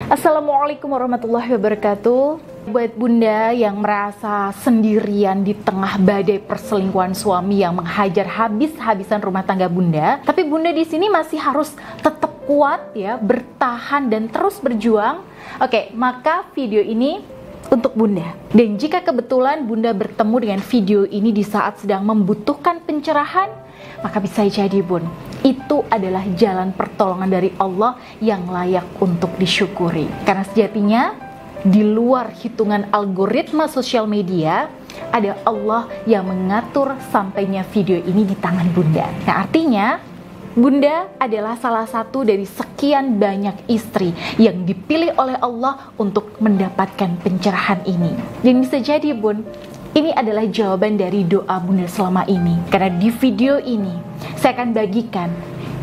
Assalamualaikum warahmatullahi wabarakatuh. Buat bunda yang merasa sendirian di tengah badai perselingkuhan suami yang menghajar habis-habisan rumah tangga bunda, tapi bunda di sini masih harus tetap kuat ya, bertahan dan terus berjuang. Oke, maka video ini untuk bunda. Dan jika kebetulan bunda bertemu dengan video ini di saat sedang membutuhkan pencerahan, maka bisa jadi bun, itu adalah jalan pertolongan dari Allah yang layak untuk disyukuri. Karena sejatinya di luar hitungan algoritma sosial media, ada Allah yang mengatur sampainya video ini di tangan bunda. Nah, artinya bunda adalah salah satu dari sekian banyak istri yang dipilih oleh Allah untuk mendapatkan pencerahan ini. Dan bisa jadi bun, ini adalah jawaban dari doa bunda selama ini. Karena di video ini saya akan bagikan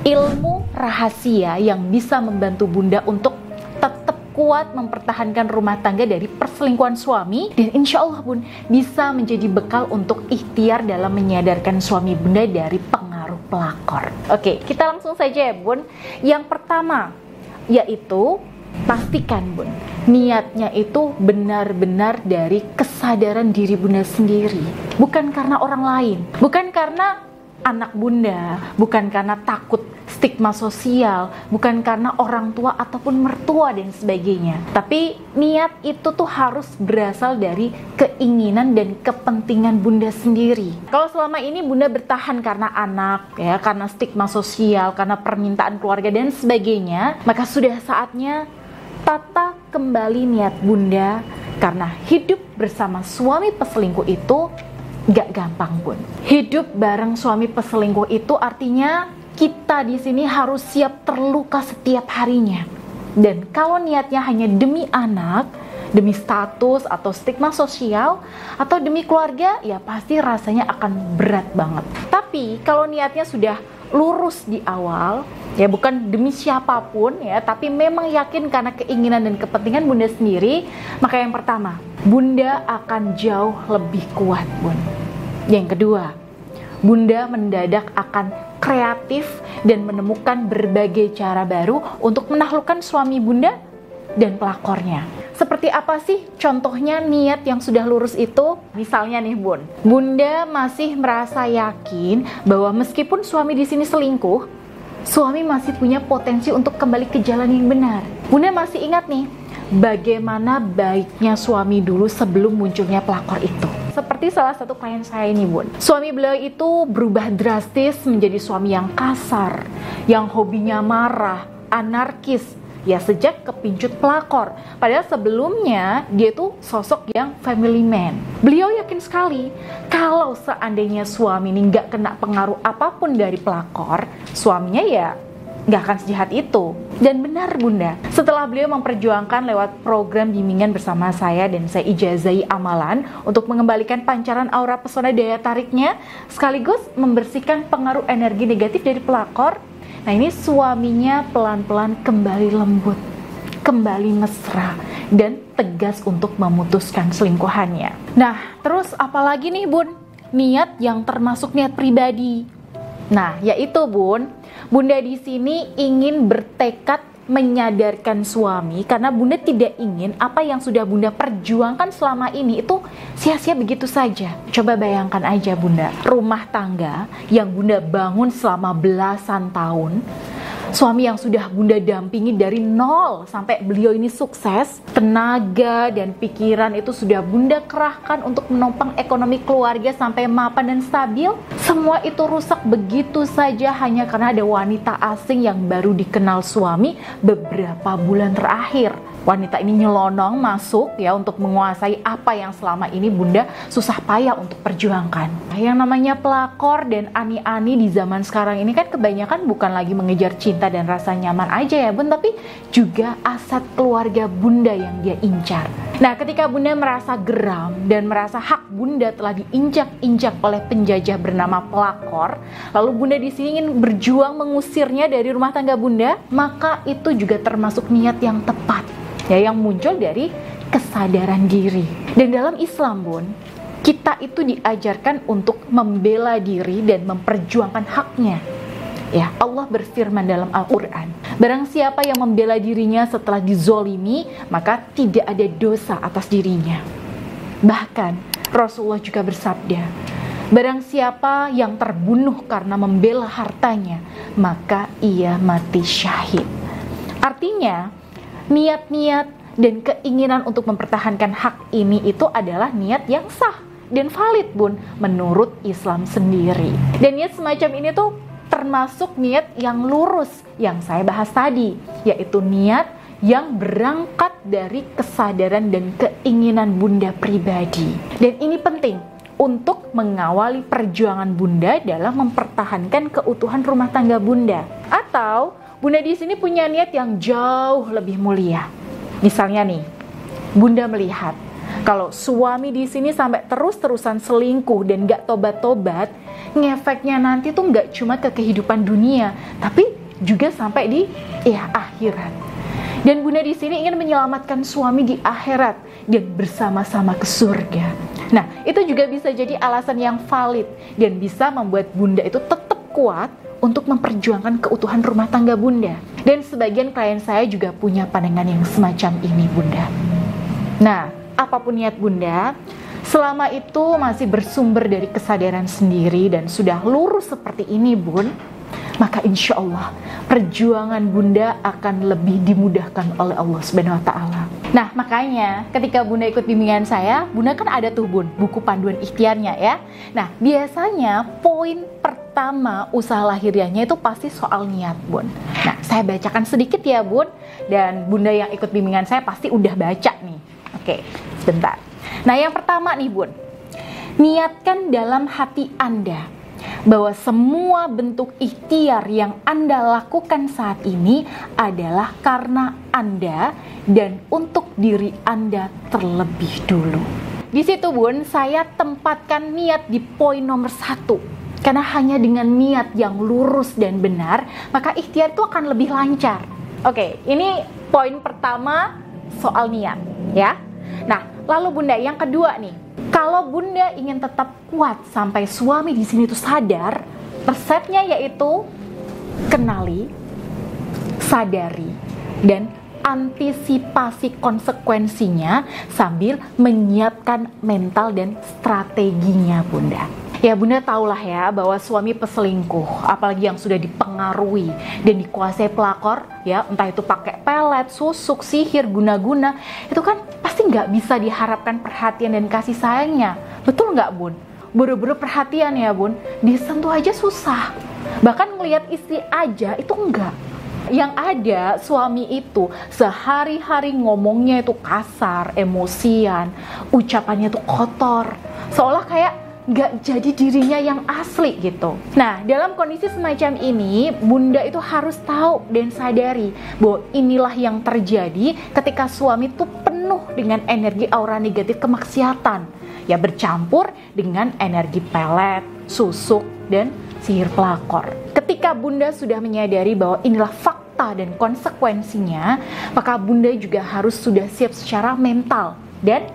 ilmu rahasia yang bisa membantu bunda untuk tetap kuat mempertahankan rumah tangga dari perselingkuhan suami. Dan insya Allah bun, bisa menjadi bekal untuk ikhtiar dalam menyadarkan suami bunda dari pengaruh pelakor. Oke, kita langsung saja ya bun. Yang pertama yaitu pastikan bun, niatnya itu benar-benar dari kesadaran diri bunda sendiri, bukan karena orang lain, bukan karena anak bunda, bukan karena takut stigma sosial, bukan karena orang tua ataupun mertua dan sebagainya. Tapi niat itu tuh harus berasal dari keinginan dan kepentingan bunda sendiri. Kalau selama ini bunda bertahan karena anak ya, karena stigma sosial, karena permintaan keluarga dan sebagainya, maka sudah saatnya tata kembali niat bunda, karena hidup bersama suami peselingkuh itu gak gampang bun. Hidup bareng suami peselingkuh itu artinya kita di sini harus siap terluka setiap harinya. Dan kalau niatnya hanya demi anak, demi status atau stigma sosial, atau demi keluarga, ya pasti rasanya akan berat banget. Tapi kalau niatnya sudah lurus di awal, ya bukan demi siapapun ya, tapi memang yakin karena keinginan dan kepentingan bunda sendiri, maka yang pertama, bunda akan jauh lebih kuat bun. Yang kedua, bunda mendadak akan kreatif dan menemukan berbagai cara baru untuk menaklukkan suami bunda dan pelakornya. Seperti apa sih contohnya niat yang sudah lurus itu? Misalnya nih bun, bunda masih merasa yakin bahwa meskipun suami di sini selingkuh, suami masih punya potensi untuk kembali ke jalan yang benar. Bunda masih ingat nih, bagaimana baiknya suami dulu sebelum munculnya pelakor itu. Seperti salah satu klien saya ini bun, suami beliau itu berubah drastis menjadi suami yang kasar, yang hobinya marah, anarkis, ya sejak kepincut pelakor. Padahal sebelumnya dia tuh sosok yang family man. Beliau yakin sekali kalau seandainya suami ini gak kena pengaruh apapun dari pelakor, suaminya ya gak akan sejahat itu. Dan benar bunda, setelah beliau memperjuangkan lewat program bimbingan bersama saya dan saya ijazahi amalan untuk mengembalikan pancaran aura pesona daya tariknya, sekaligus membersihkan pengaruh energi negatif dari pelakor, nah ini suaminya pelan-pelan kembali lembut, kembali mesra, dan tegas untuk memutuskan selingkuhannya. Nah, terus apalagi nih bun? Niat yang termasuk niat pribadi. Nah, yaitu bun, bunda di sini ingin bertekad menyadarkan suami karena bunda tidak ingin apa yang sudah bunda perjuangkan selama ini itu sia-sia begitu saja. Coba bayangkan aja bunda, rumah tangga yang bunda bangun selama belasan tahun, suami yang sudah bunda dampingi dari nol sampai beliau ini sukses, tenaga dan pikiran itu sudah bunda kerahkan untuk menopang ekonomi keluarga sampai mapan dan stabil. Semua itu rusak begitu saja hanya karena ada wanita asing yang baru dikenal suami beberapa bulan terakhir. Wanita ini nyelonong masuk ya untuk menguasai apa yang selama ini bunda susah payah untuk perjuangkan. Yang namanya pelakor dan ani-ani di zaman sekarang ini kan kebanyakan bukan lagi mengejar cinta dan rasa nyaman aja ya bun, tapi juga aset keluarga bunda yang dia incar. Nah, ketika bunda merasa geram dan merasa hak bunda telah diinjak-injak oleh penjajah bernama pelakor, lalu bunda di sini ingin berjuang mengusirnya dari rumah tangga bunda, maka itu juga termasuk niat yang tepat, ya, yang muncul dari kesadaran diri. Dan dalam Islam bun, kita itu diajarkan untuk membela diri dan memperjuangkan haknya. Ya, Allah berfirman dalam Al-Quran, Barang siapa yang membela dirinya setelah dizolimi, maka tidak ada dosa atas dirinya. Bahkan Rasulullah juga bersabda, barang siapa yang terbunuh karena membela hartanya, maka ia mati syahid. Artinya, niat-niat dan keinginan untuk mempertahankan hak ini itu adalah niat yang sah dan valid, Bun, menurut Islam sendiri. Dan niat semacam ini tuh termasuk niat yang lurus yang saya bahas tadi, yaitu niat yang berangkat dari kesadaran dan keinginan Bunda pribadi. Dan ini penting untuk mengawali perjuangan Bunda dalam mempertahankan keutuhan rumah tangga Bunda. Atau Bunda di sini punya niat yang jauh lebih mulia. Misalnya nih, Bunda melihat kalau suami di sini sampai terus-terusan selingkuh dan gak tobat-tobat, ngefeknya nanti tuh gak cuma ke kehidupan dunia, tapi juga sampai di akhirat. Dan Bunda di sini ingin menyelamatkan suami di akhirat dan bersama-sama ke surga. Nah, itu juga bisa jadi alasan yang valid dan bisa membuat Bunda itu tetap kuat untuk memperjuangkan keutuhan rumah tangga Bunda. Dan sebagian klien saya juga punya pandangan yang semacam ini, Bunda. Nah, apapun niat Bunda, selama itu masih bersumber dari kesadaran sendiri dan sudah lurus seperti ini, Bun, maka insya Allah perjuangan Bunda akan lebih dimudahkan oleh Allah Subhanahu wa Ta'ala. Nah, makanya ketika Bunda ikut bimbingan saya, Bunda kan ada tuh, Bun, buku panduan ikhtiarnya ya. Nah, biasanya poin pertama usaha lahiriahnya itu pasti soal niat, Bun. Nah, saya bacakan sedikit ya, Bun, dan Bunda yang ikut bimbingan saya pasti udah baca nih. Oke, sebentar. Nah, yang pertama nih, Bun, niatkan dalam hati Anda bahwa semua bentuk ikhtiar yang Anda lakukan saat ini adalah karena Anda dan untuk diri Anda terlebih dulu. Di situ, Bun, saya tempatkan niat di poin nomor 1. Karena hanya dengan niat yang lurus dan benar, maka ikhtiar itu akan lebih lancar. Oke, ini poin pertama soal niat, ya. Nah, lalu Bunda, yang kedua nih, kalau Bunda ingin tetap kuat sampai suami di sini tuh sadar, resepnya yaitu kenali, sadari, dan antisipasi konsekuensinya sambil menyiapkan mental dan strateginya, Bunda. Ya, Bunda tahulah ya bahwa suami peselingkuh, apalagi yang sudah dipengaruhi dan dikuasai pelakor, ya entah itu pakai pelet, susuk, sihir, guna-guna, itu kan pasti nggak bisa diharapkan perhatian dan kasih sayangnya. Betul nggak, Bun? Buru-buru perhatian ya, Bun, disentuh aja susah. Bahkan ngelihat istri aja itu enggak. Yang ada suami itu sehari-hari ngomongnya itu kasar, emosian, ucapannya itu kotor, seolah kayak nggak jadi dirinya yang asli gitu. Nah, dalam kondisi semacam ini, Bunda itu harus tahu dan sadari bahwa inilah yang terjadi ketika suami itu penuh dengan energi aura negatif kemaksiatan, ya bercampur dengan energi pelet, susuk, dan sihir pelakor. Ketika Bunda sudah menyadari bahwa inilah fakta dan konsekuensinya, maka Bunda juga harus sudah siap secara mental dan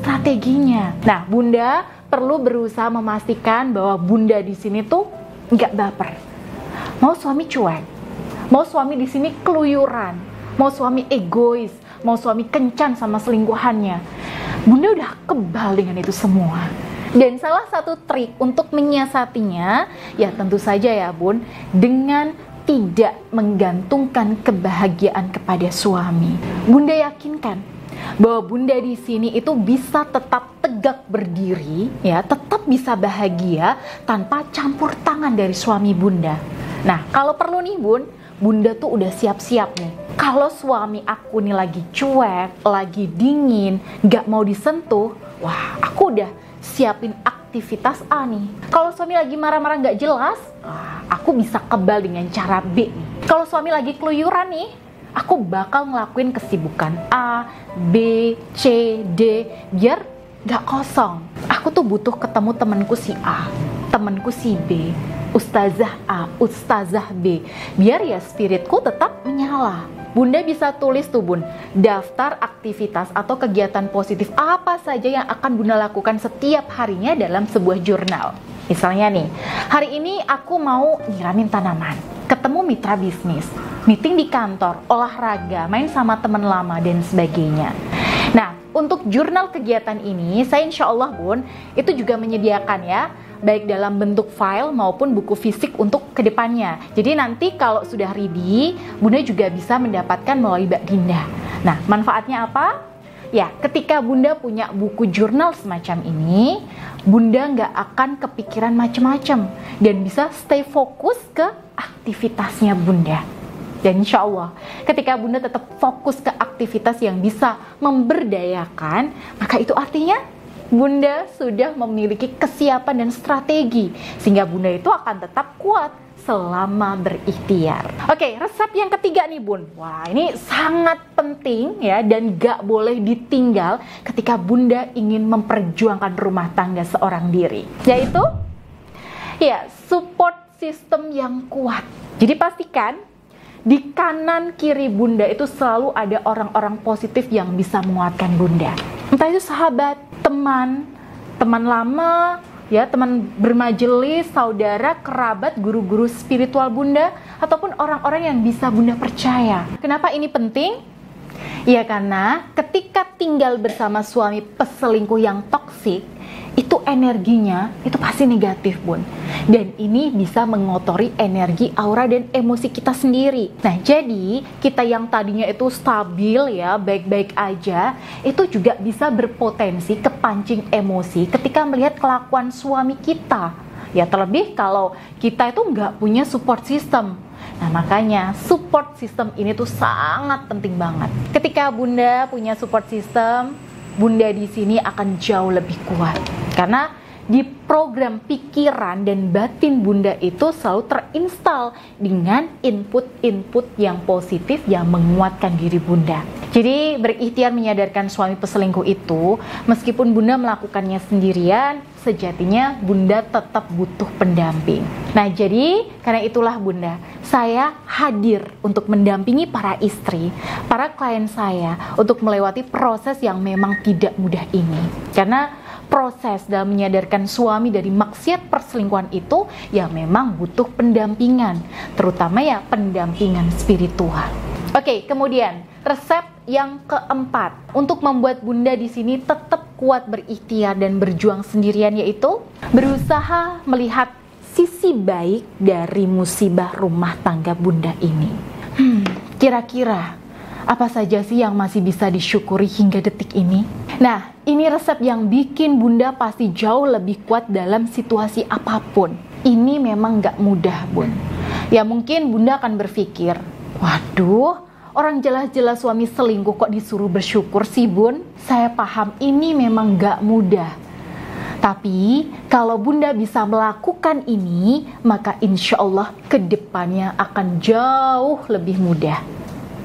strateginya. Nah, Bunda perlu berusaha memastikan bahwa Bunda di sini tuh nggak baper. Mau suami cuek, mau suami di sini keluyuran, mau suami egois, mau suami kencan sama selingkuhannya. Bunda udah kebal dengan itu semua. Dan salah satu trik untuk menyiasatinya, ya tentu saja ya, Bun, dengan tidak menggantungkan kebahagiaan kepada suami. Bunda yakinkan bahwa Bunda di sini itu bisa tetap tegak berdiri, ya, tetap bisa bahagia tanpa campur tangan dari suami Bunda. Nah, kalau perlu nih, Bun, Bunda tuh udah siap-siap nih. Kalau suami aku nih lagi cuek, lagi dingin, gak mau disentuh, wah, aku udah siapin aktivitas A nih. Kalau suami lagi marah-marah gak jelas, aku bisa kebal dengan cara B nih. Kalau suami lagi keluyuran nih, aku bakal ngelakuin kesibukan A, B, C, D, biar gak kosong. Aku tuh butuh ketemu temanku si A, temanku si B, ustazah A, ustazah B, biar ya spiritku tetap menyala. Bunda bisa tulis tuh, Bun, daftar aktivitas atau kegiatan positif apa saja yang akan Bunda lakukan setiap harinya dalam sebuah jurnal. Misalnya nih, hari ini aku mau nyiramin tanaman, ketemu mitra bisnis, meeting di kantor, olahraga, main sama teman lama, dan sebagainya. Nah, untuk jurnal kegiatan ini, saya insya Allah Bun, itu juga menyediakan ya, baik dalam bentuk file maupun buku fisik untuk kedepannya. Jadi nanti kalau sudah ready, Bunda juga bisa mendapatkan melalui Mbak Dinda. Nah, manfaatnya apa? Ya, ketika Bunda punya buku jurnal semacam ini, Bunda nggak akan kepikiran macam-macam dan bisa stay fokus ke aktivitasnya Bunda. Dan insya Allah, ketika Bunda tetap fokus ke aktivitas yang bisa memberdayakan, maka itu artinya Bunda sudah memiliki kesiapan dan strategi, sehingga Bunda itu akan tetap kuat selama berikhtiar. Oke, resep yang ketiga nih Bun. Wah, ini sangat penting ya, dan gak boleh ditinggal ketika Bunda ingin memperjuangkan rumah tangga seorang diri. Yaitu, ya, support system yang kuat. Jadi pastikan di kanan kiri Bunda itu selalu ada orang-orang positif yang bisa menguatkan Bunda. Entah itu sahabat, teman lama, ya, teman bermajelis, saudara, kerabat, guru-guru spiritual Bunda, ataupun orang-orang yang bisa Bunda percaya. Kenapa ini penting? Ya, karena ketika tinggal bersama suami peselingkuh yang toksik, itu energinya itu pasti negatif Bun, dan ini bisa mengotori energi, aura, dan emosi kita sendiri. Nah, jadi kita yang tadinya itu stabil ya, baik-baik aja, itu juga bisa berpotensi kepancing emosi ketika melihat kelakuan suami kita. Ya, terlebih kalau kita itu nggak punya support system. Nah, makanya support system ini tuh sangat penting banget. Ketika Bunda punya support system, Bunda di sini akan jauh lebih kuat. Karena di program pikiran dan batin Bunda itu selalu terinstal dengan input-input yang positif yang menguatkan diri Bunda. Jadi berikhtiar menyadarkan suami peselingkuh itu, meskipun Bunda melakukannya sendirian, sejatinya Bunda tetap butuh pendamping. Nah, jadi karena itulah Bunda, saya hadir untuk mendampingi para istri, para klien saya untuk melewati proses yang memang tidak mudah ini. Karena proses dalam menyadarkan suami dari maksiat perselingkuhan itu ya memang butuh pendampingan, terutama ya pendampingan spiritual. Oke, kemudian resep yang keempat untuk membuat Bunda di sini tetap kuat berikhtiar dan berjuang sendirian, yaitu berusaha melihat sisi baik dari musibah rumah tangga Bunda ini. Kira-kira apa saja sih yang masih bisa disyukuri hingga detik ini? Nah, ini resep yang bikin Bunda pasti jauh lebih kuat dalam situasi apapun. Ini memang gak mudah Bun. Ya mungkin Bunda akan berpikir, waduh, orang jelas-jelas suami selingkuh kok disuruh bersyukur sih Bun? Saya paham ini memang gak mudah. Tapi kalau Bunda bisa melakukan ini, maka insya Allah kedepannya akan jauh lebih mudah.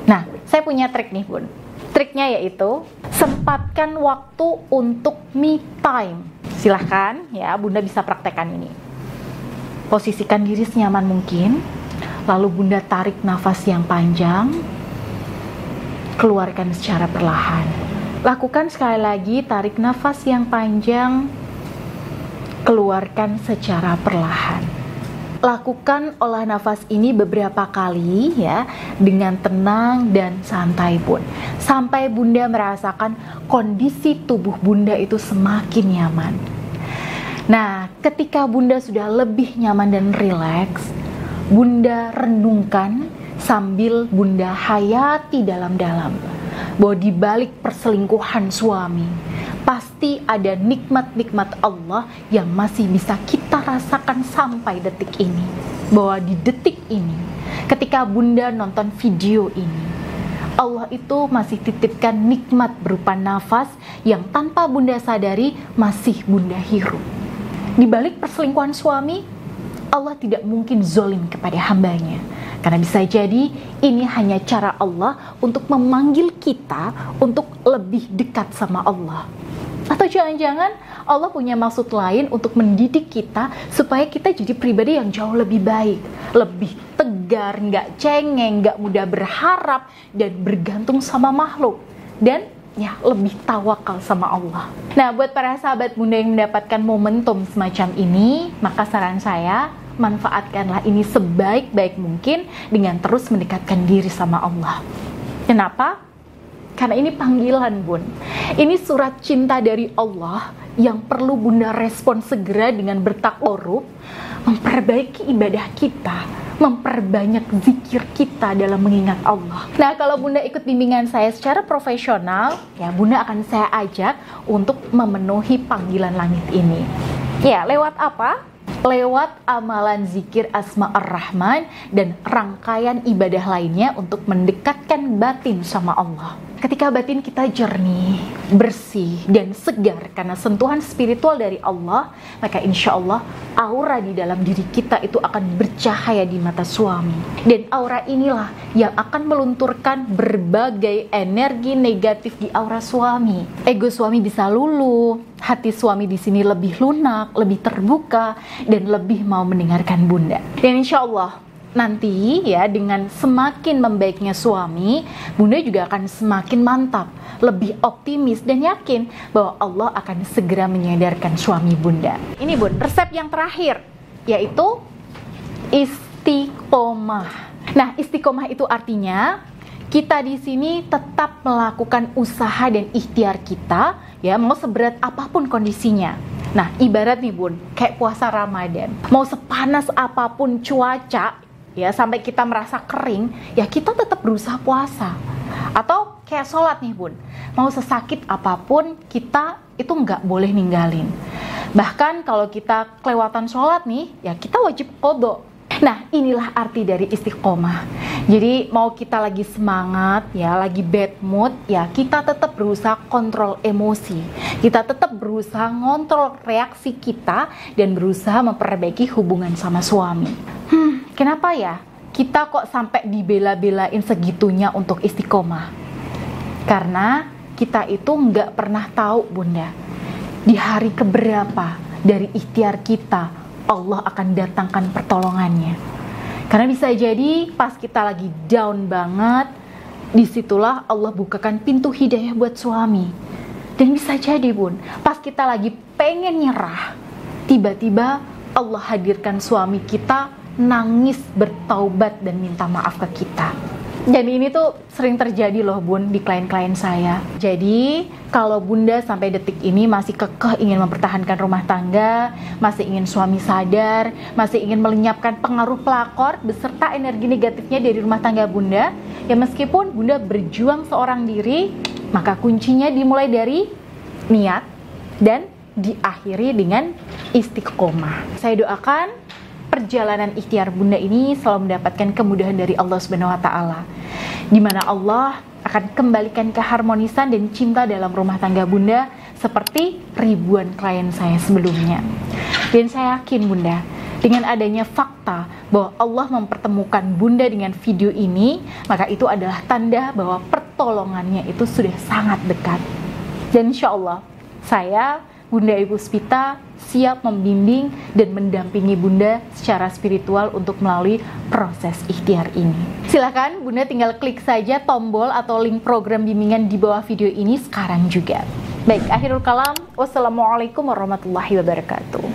Nah, saya punya trik nih Bun. Triknya yaitu sempatkan waktu untuk me time. Silahkan ya, Bunda bisa praktekkan ini. Posisikan diri senyaman mungkin, lalu Bunda tarik nafas yang panjang, keluarkan secara perlahan. Lakukan sekali lagi, tarik nafas yang panjang, keluarkan secara perlahan. Lakukan olah nafas ini beberapa kali ya, dengan tenang dan santai Bun, sampai Bunda merasakan kondisi tubuh Bunda itu semakin nyaman. Nah, ketika Bunda sudah lebih nyaman dan rileks, Bunda renungkan sambil Bunda hayati dalam-dalam bahwa di balik perselingkuhan suami pasti ada nikmat-nikmat Allah yang masih bisa kita rasakan sampai detik ini. Bahwa di detik ini, ketika Bunda nonton video ini, Allah itu masih titipkan nikmat berupa nafas yang tanpa Bunda sadari masih Bunda hirup. Di balik perselingkuhan suami, Allah tidak mungkin zolim kepada hambanya. Karena bisa jadi ini hanya cara Allah untuk memanggil kita untuk lebih dekat sama Allah. Atau jangan-jangan Allah punya maksud lain untuk mendidik kita supaya kita jadi pribadi yang jauh lebih baik, lebih tegar, nggak cengeng, nggak mudah berharap dan bergantung sama makhluk, dan ya lebih tawakal sama Allah. Nah, buat para sahabat Bunda yang mendapatkan momentum semacam ini, maka saran saya manfaatkanlah ini sebaik-baik mungkin dengan terus mendekatkan diri sama Allah. Kenapa? Karena ini panggilan, Bun. Ini surat cinta dari Allah yang perlu Bunda respon segera dengan bertakarub, memperbaiki ibadah kita, memperbanyak zikir kita dalam mengingat Allah. Nah, kalau Bunda ikut bimbingan saya secara profesional, ya Bunda akan saya ajak untuk memenuhi panggilan langit ini. Ya, lewat apa? Lewat amalan zikir Asma Ar-Rahman dan rangkaian ibadah lainnya untuk mendekatkan batin sama Allah. Ketika batin kita jernih, bersih, dan segar karena sentuhan spiritual dari Allah, maka insya Allah aura di dalam diri kita itu akan bercahaya di mata suami. Dan aura inilah yang akan melunturkan berbagai energi negatif di aura suami. Ego suami bisa luluh, hati suami di sini lebih lunak, lebih terbuka, dan lebih mau mendengarkan Bunda. Dan insya Allah nanti ya dengan semakin membaiknya suami, Bunda juga akan semakin mantap, lebih optimis dan yakin bahwa Allah akan segera menyadarkan suami Bunda. Ini Bun, resep yang terakhir yaitu istiqomah. Nah, istiqomah itu artinya kita di sini tetap melakukan usaha dan ikhtiar kita, ya mau seberat apapun kondisinya. Nah, ibarat nih Bun, kayak puasa Ramadan, mau sepanas apapun cuaca, ya sampai kita merasa kering, ya kita tetap berusaha puasa. Atau kayak sholat nih Bun, mau sesakit apapun kita itu nggak boleh ninggalin. Bahkan kalau kita kelewatan sholat nih, ya kita wajib qodho. Nah, inilah arti dari istiqomah. Jadi mau kita lagi semangat, ya lagi bad mood, ya kita tetap berusaha kontrol emosi. Kita tetap berusaha ngontrol reaksi kita dan berusaha memperbaiki hubungan sama suami. Kenapa ya kita kok sampai dibela-belain segitunya untuk istiqomah? Karena kita itu nggak pernah tahu Bunda, di hari keberapa dari ikhtiar kita Allah akan datangkan pertolongannya. Karena bisa jadi pas kita lagi down banget, disitulah Allah bukakan pintu hidayah buat suami. Dan bisa jadi Bun, pas kita lagi pengen nyerah, tiba-tiba Allah hadirkan suami kita nangis, bertaubat dan minta maaf ke kita. Dan ini tuh sering terjadi loh Bun di klien-klien saya. Jadi kalau Bunda sampai detik ini masih kekeh ingin mempertahankan rumah tangga, masih ingin suami sadar, masih ingin melenyapkan pengaruh pelakor beserta energi negatifnya dari rumah tangga Bunda, ya meskipun Bunda berjuang seorang diri, maka kuncinya dimulai dari niat dan diakhiri dengan istiqomah. Saya doakan perjalanan ikhtiar Bunda ini selalu mendapatkan kemudahan dari Allah Subhanahu wa taala, di mana Allah akan kembalikan keharmonisan dan cinta dalam rumah tangga Bunda seperti ribuan klien saya sebelumnya. Dan saya yakin Bunda, dengan adanya fakta bahwa Allah mempertemukan Bunda dengan video ini, maka itu adalah tanda bahwa pertolongannya itu sudah sangat dekat. Dan insya Allah saya, Bunda Ibu Spita, siap membimbing dan mendampingi Bunda secara spiritual untuk melalui proses ikhtiar ini. Silakan Bunda tinggal klik saja tombol atau link program bimbingan di bawah video ini sekarang juga. Baik, akhirul kalam. Wassalamualaikum warahmatullahi wabarakatuh.